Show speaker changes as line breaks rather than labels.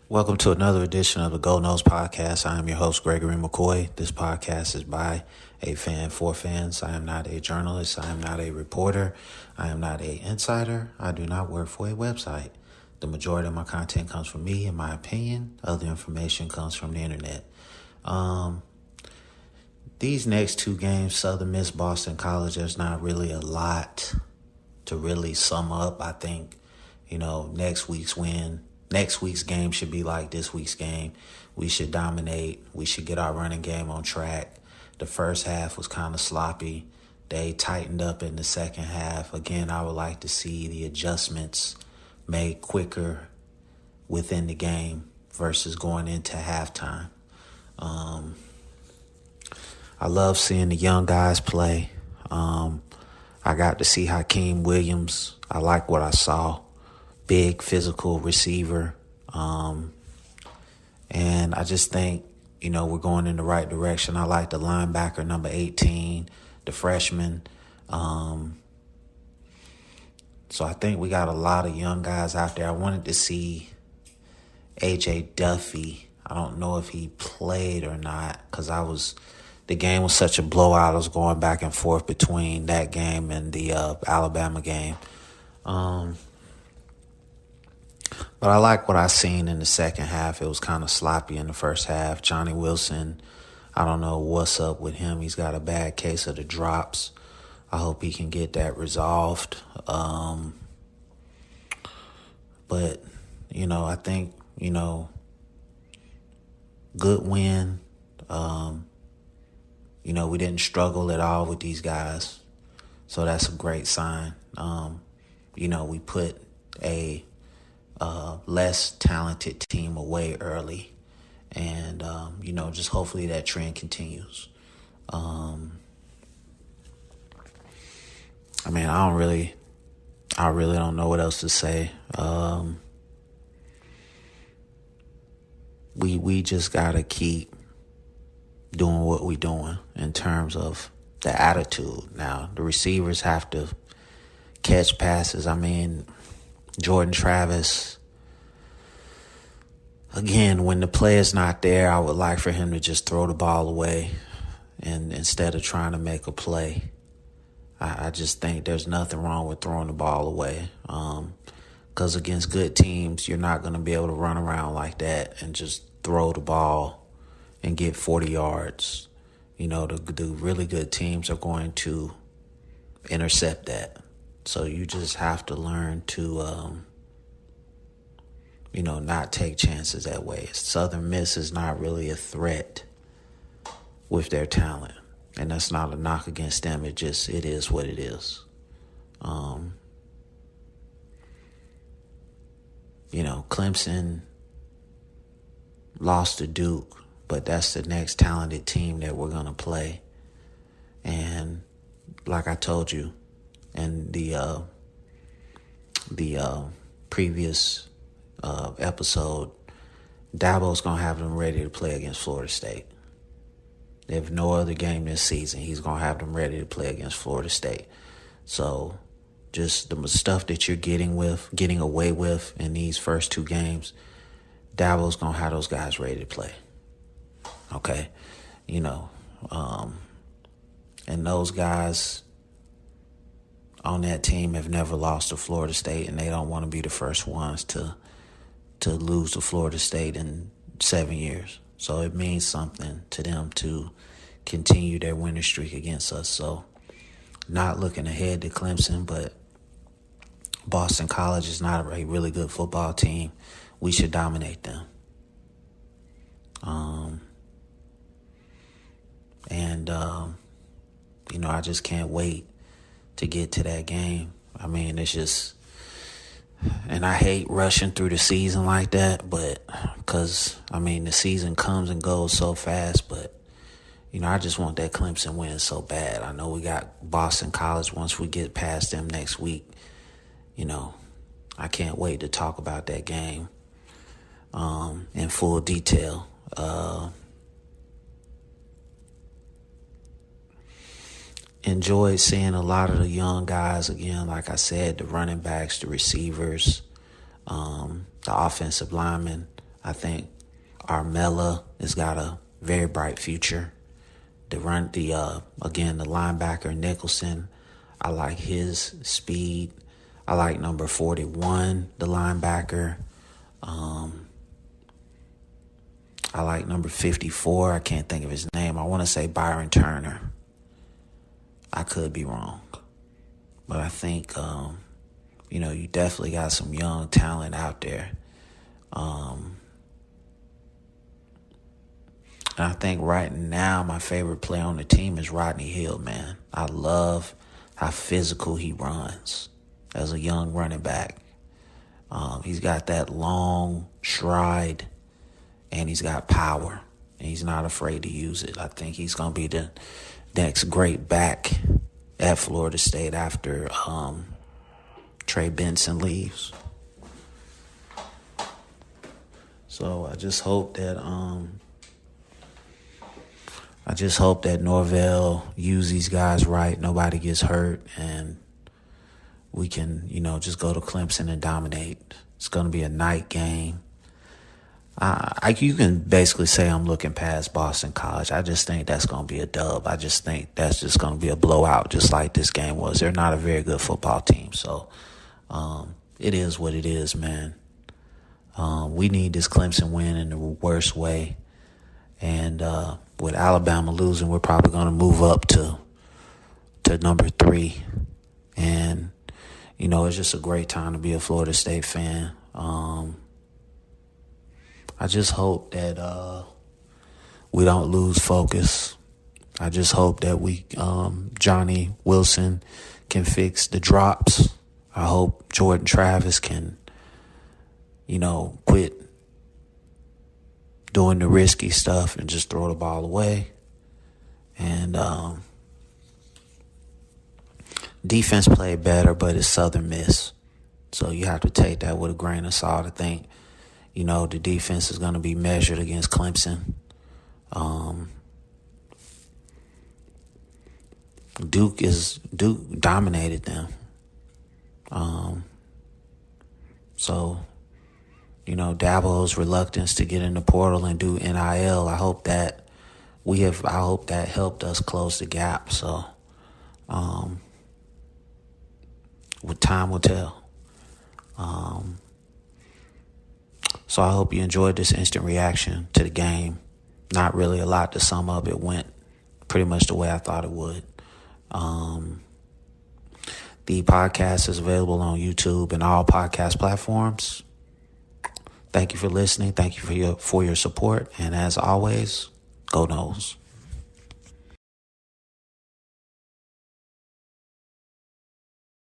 Welcome to another edition of the Go Nose Podcast. I am your host, Gregory McCoy. This podcast is by a fan for fans. I am not a journalist. I am not a reporter. I am not an insider. I do not work for a website. The majority of my content comes from me, in my opinion. Other information comes from the internet. These next two games, Southern Miss, Boston College, there's not really a lot to really sum up. I think, next week's game should be like this week's game. We should dominate. We should get our running game on track. The first half was kind of sloppy. They tightened up in the second half. Again, I would like to see the adjustments made quicker within the game versus going into halftime. I love seeing the young guys play. I got to see Hakeem Williams. I like what I saw. Big physical receiver. And I just think, we're going in the right direction. I like the linebacker, number 18, the freshman. So I think we got a lot of young guys out there. I wanted to see A.J. Duffy. I don't know if he played or not because the game was such a blowout. I was going back and forth between that game and the Alabama game. But I like what I seen in the second half. It was kind of sloppy in the first half. Johnny Wilson, I don't know what's up with him. He's got a bad case of the drops. I hope he can get that resolved. But, I think, good win. We didn't struggle at all with these guys. So that's a great sign. We put a less talented team away early. And, just hopefully that trend continues. I really don't know what else to say. We just gotta keep doing what we're doing in terms of the attitude. Now, the receivers have to catch passes. Jordan Travis, again, when the play is not there, I would like for him to just throw the ball away and instead of trying to make a play. I just think there's nothing wrong with throwing the ball away. Because against good teams, you're not going to be able to run around like that and just throw the ball and get 40 yards. The really good teams are going to intercept that. So you just have to learn to, not take chances that way. Southern Miss is not really a threat with their talent. And that's not a knock against them. It is what it is. Clemson lost to Duke, but that's the next talented team that we're going to play. And like I told you in the previous episode, Dabo's going to have them ready to play against Florida State. They have no other game this season. He's going to have them ready to play against Florida State. So just the stuff that you're getting away with in these first two games, Dabo's going to have those guys ready to play. Okay? And those guys on that team have never lost to Florida State, and they don't want to be the first ones to lose to Florida State in 7 years. So it means something to them to continue their winning streak against us. So not looking ahead to Clemson, but Boston College is not a really good football team. We should dominate them. I just can't wait to get to that game. It's just, and I hate rushing through the season like that, but because, the season comes and goes so fast, but, I just want that Clemson win so bad. I know we got Boston College once we get past them next week. I can't wait to talk about that game in full detail. Enjoyed seeing a lot of the young guys again, like I said, the running backs, the receivers, the offensive linemen. I think Armella has got a very bright future. The linebacker Nicholson, I like his speed. I like number 41, the linebacker. I like number 54. I can't think of his name. I want to say Byron Turner. I could be wrong. But I think, you definitely got some young talent out there. And I think right now my favorite player on the team is Rodney Hill, man. I love how physical he runs as a young running back. He's got that long stride, and he's got power, and he's not afraid to use it. I think he's going to be the next great back at Florida State after Trey Benson leaves. So I just hope that Norvell use these guys right, nobody gets hurt, and we can, just go to Clemson and dominate. It's going to be a night game. You can basically say I'm looking past Boston College. I just think that's going to be a dub. I just think that's just going to be a blowout, just like this game was. They're not a very good football team, so it is what it is, man. We need this Clemson win in the worst way, and with Alabama losing, we're probably going to move up to number 3, and it's just a great time to be a Florida State fan. I just hope that we don't lose focus. I just hope that Johnny Wilson can fix the drops. I hope Jordan Travis can, quit doing the risky stuff and just throw the ball away. And defense played better, but it's Southern Miss. So you have to take that with a grain of salt. I think, the defense is going to be measured against Clemson. Duke dominated them. So, Dabo's reluctance to get in the portal and do NIL, I hope that helped us close the gap. So, with time will tell. So I hope you enjoyed this instant reaction to the game. Not really a lot to sum up. It went pretty much the way I thought it would. The podcast is available on YouTube and all podcast platforms. Thank you for listening. Thank you for your support. And as always, go Noles.